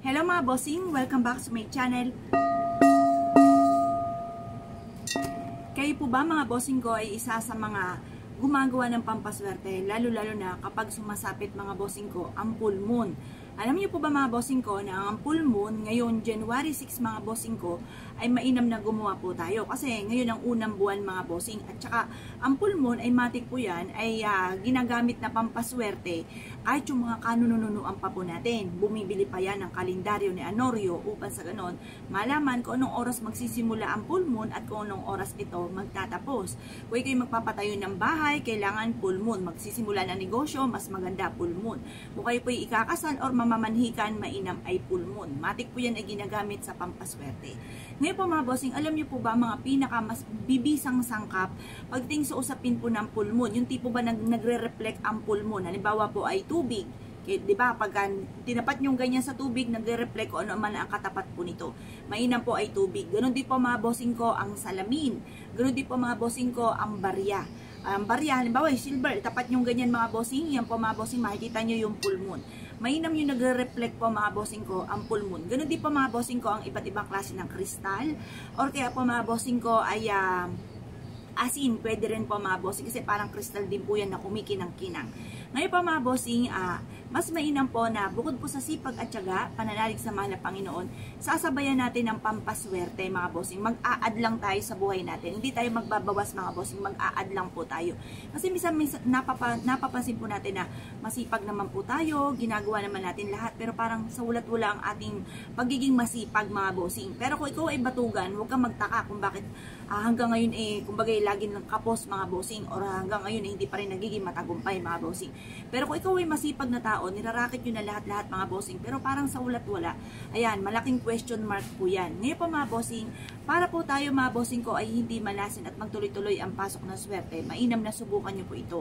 Hello mga bossing! Welcome back to my channel. Kayo po ba mga bossing ko ay isa sa mga gumagawa ng pampaswerte, lalo-lalo na kapag sumasapit mga bossing ko ang full moon. Alam niyo po ba mga bossing ko na ang full moon ngayon January 6 mga bossing ko ay mainam na gumawa po tayo kasi ngayon ang unang buwan mga bossing, at saka ang full moon ay matik po yan ay ginagamit na pampaswerte kahit yung mga kanununuan pa po natin. Bumibili pa yan ng kalendaryo ni Anorio upang sa ganon malaman kung anong oras magsisimula ang full moon at kung anong oras ito magtatapos. Kung kayo magpapatayo ng bahay, kailangan full moon. Magsisimula ng negosyo, mas maganda full moon. Kung kayo po ikakasal or mamamanhikan, mainam ay full moon. Matik po yan ay ginagamit sa pampaswerte. Ngayon po mga bossing, alam niyo po ba mga pinaka mas bibisang sangkap pagdating sa usapin po ng full moon, yung tipo ba nagre-reflect ang full moon, halimbawa po ay tubig. Okay, di ba? Pag tinapat yung ganyan sa tubig, nagre-reflect o ano man ang katapat po nito. Mainam po ay tubig. Ganon din po mga bossing ko ang salamin. Ganon din po mga bossing ko ang barya. Barya, halimbawa ay silver, tapat yung ganyan mga bossing, yan po mga bossing, makikita nyo yung full moon. Mainam yung nagre-reflect po mga bossing ko ang full moon. Ganon din po mga bossing ko ang iba't ibang klase ng kristal, or kaya po mga bossing ko ay asin, pwede rin po mga bossing kasi parang kristal din po yan na kumikinang-kinang. Ngayon po mga bossing, mas mainam po na bukod po sa sipag at tiyaga, pananalig sa mahal na Panginoon, sasabayan natin ng pampaswerte mga bossing. Mag-a-add lang tayo sa buhay natin. Hindi tayo magbabawas mga bossing, mag-a-add lang po tayo. Kasi minsan napapansin po natin na masipag naman po tayo, ginagawa naman natin lahat, pero parang sa ulat-wala ang ating pagiging masipag mga bossing. Pero kung ikaw ay batugan, huwag kang magtaka kung bakit hanggang ngayon kumbaga lagi ng kapos mga bossing, or hanggang ngayon hindi pa rin nagiging matagumpay mga bossing. Pero kung ikaw ay masipag na tao, nirarakit nyo na lahat-lahat mga bossing, pero parang sa ulat-wala, ayan, malaking question mark po yan. Ngayon po mga bossing, para po tayo mga bossing ko ay hindi malasin at magtuloy-tuloy ang pasok ng swerte, mainam na subukan nyo po ito.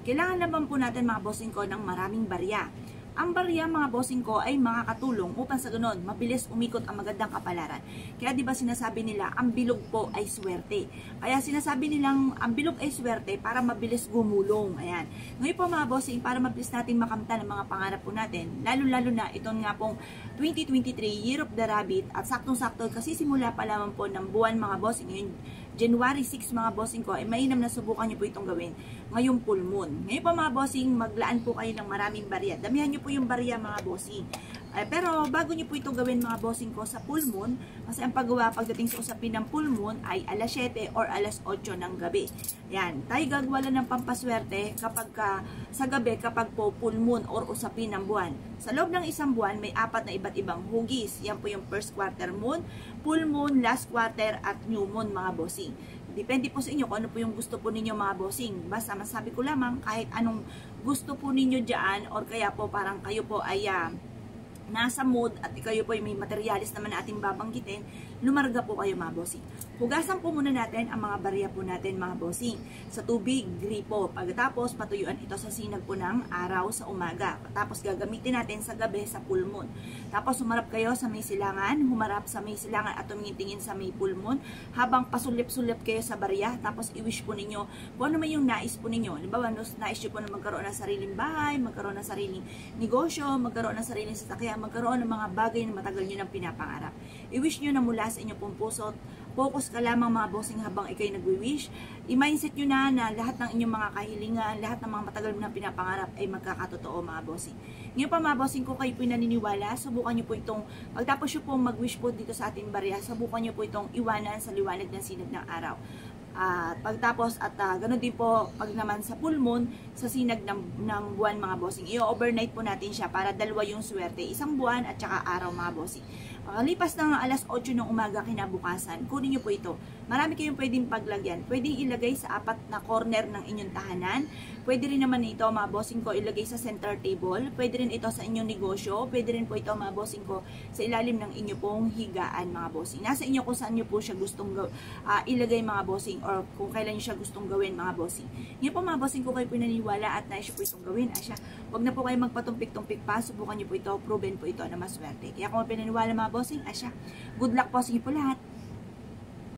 Kailangan naman po natin mga bossing ko ng maraming barya. Ang barya mga bossing ko ay makakatulong upang sa ganon mabilis umikot ang magandang kapalaran. Kaya di ba sinasabi nila ang bilog po ay swerte. Kaya sinasabi nilang ang bilog ay swerte para mabilis gumulong. Ayan. Ngayon po mga bossing, para mabilis natin makamtan ang mga pangarap po natin, lalo-lalo na itong nga pong 2023 Year of the Rabbit, at saktong-sakto kasi simula pa lamang po ng buwan mga bossing, ngayon January 6 mga bossing ko, ay mainam na subukan nyo po itong gawin ngayong full moon. Ngayon po mga bossing, maglaan po kayo ng maraming barya. Damihan nyo po yung barya mga bossing. Pero bago nyo po itong gawin mga bossing ko sa full moon, kasi ang paggawa pagdating sa usapin ng full moon ay alas 7 or alas 8 ng gabi. Yan, tayo gagawa lang ng pampaswerte kapag sa gabi kapag po full moon or usapin ng buwan. Sa loob ng isang buwan, may 4 na iba't ibang hugis. Yan po yung first quarter moon, full moon, last quarter, at new moon mga bossing. Depende po sa inyo kung ano po yung gusto po ninyo mga bossing. Basta masabi ko lamang kahit anong gusto po ninyo dyan, or kaya po parang kayo po ay nasa mood at kayo po ay may materialis naman na ating babanggitin, lumarga po kayo mga bossing. Hugasan po muna natin ang mga barya po natin mga bossing sa tubig, gripo. Pagkatapos patuyuan ito sa sinag po ng araw sa umaga. Tapos gagamitin natin sa gabi sa full moon. Tapos humarap kayo sa may silangan, humarap sa may silangan at tumingin-tingin sa may full moon habang pasulip-sulip kayo sa barya. Tapos i-wish po ninyo kung ano man yung nais po ninyo. Halimbawa, nais nyo po na magkaroon ng sariling bahay, magkaroon ng sariling negosyo, magkaroon ng sariling sasakyan, magkaroon ng mga bagay na matagal nyo ng pinapangarap. I-wish nyo na mula sa inyo pong puso. Focus ka lamang mga bossing habang ikay nagwi-wish. I-mindset nyo na lahat ng inyong mga kahilingan, lahat ng mga matagal na pinapangarap ay magkakatotoo mga bossing. Ngayon pa mga bossing, kung kayo po naniniwala, subukan nyo po itong, pagtapos nyo po mag-wish po dito sa ating barya, subukan nyo po itong iwanan sa liwanag ng sinag ng araw. Pagtapos ganoon din po pag naman sa full moon sa sinag ng buwan mga bossing, i-overnight po natin siya para dalawa yung swerte, isang buwan at saka araw mga bossing. Lipas ng alas 8 ng umaga kinabukasan, kunin nyo po ito. Marami kayong pwedeng paglagyan. Pwedeng ilagay sa 4 na corner ng inyong tahanan. Pwede rin naman ito mga bossing ko ilagay sa center table. Pwede rin ito sa inyong negosyo. Pwede rin po ito mga bossing ko sa ilalim ng inyo pong higaan mga bossing. Nasa inyo kung saan nyo po siya gustong ilagay mga bossing, or kung kailan nyo siya gustong gawin mga bossing. Ngayon po mga bossing ko kayo pinaniwala at nais po itong gawin. Huwag na po kayo magpatumpik-tumpik pa. Subukan nyo po ito. Proven po ito na maswerte. Kaya kung pinaniwala mga bossing, good luck po sa inyo po lahat.